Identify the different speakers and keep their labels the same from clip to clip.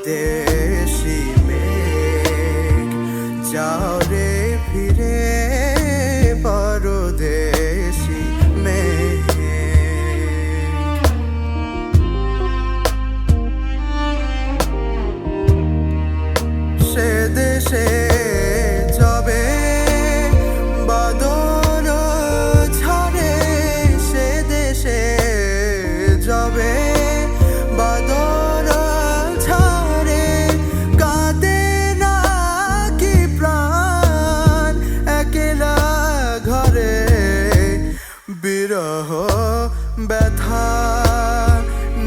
Speaker 1: পরদেশি মেঘ যাও রে ফিরে পরদেশি মেঘ সে দেশে যাবে বাদল ঝরে সে দেশে যাবে বাদল ঝরে কাঁদে না কি প্রাণ একলা ঘরে বিরহ ব্যথা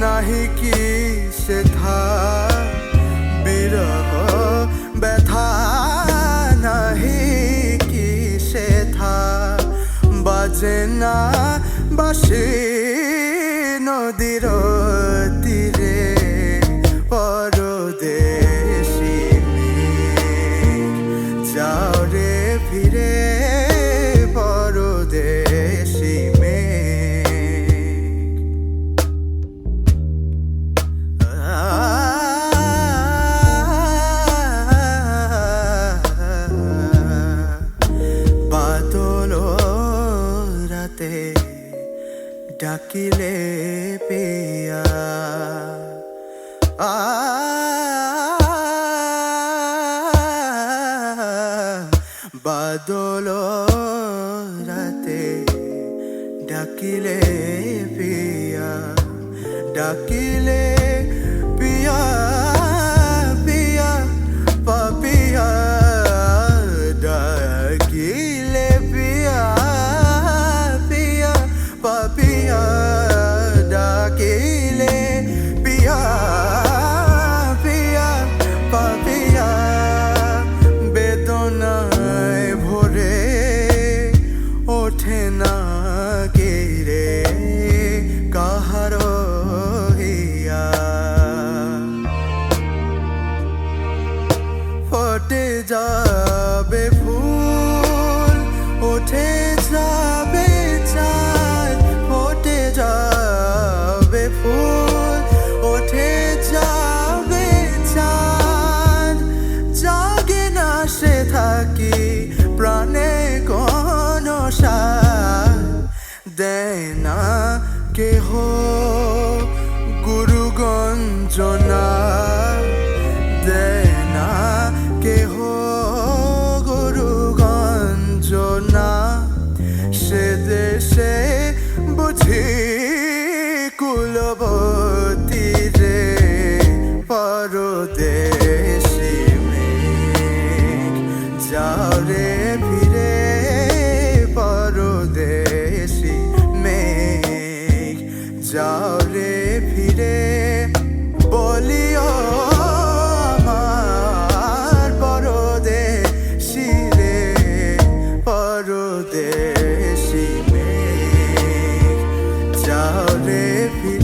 Speaker 1: নাহি কি সেথা বিরহ ব্যথা নাহি কি সেথা বাজে না বাঁশি নদীর তীরে পরদেশি মেঘ যাও রে ফিরে পরদেশি ডাকিলে পেয়া বাদল রাতে ডাকিলে পিয়া ডাকিলে পিয়া পিয়া পাপিয়া ডাকিলে পিয়া পিয়া পাপিয়া ডাকিলে পিয়া পিয়া পাপিয়া বেদনায় ভরে ওঠে না গেরে কাহার হিয়া ফটে যাবে ফুল ওঠে যাবে চাঁদ ফটে যাবে ফুল ওঠে যাবে চাঁদ জাগে না সে থাকি প্রাণে কোন সাথ দেয় না কেহ গুরু গঞ্জনা দেয় না কেহ গুরু গঞ্জনা সে দেশে বুঝি কুলবতী রে পরদেশি মেঘ যাও রে ফিরে পরদেশি মেঘ যাও রে ফিরে বলিও আমার পরদেশি রে পরদেশি মেঘ যাও রে ফিরে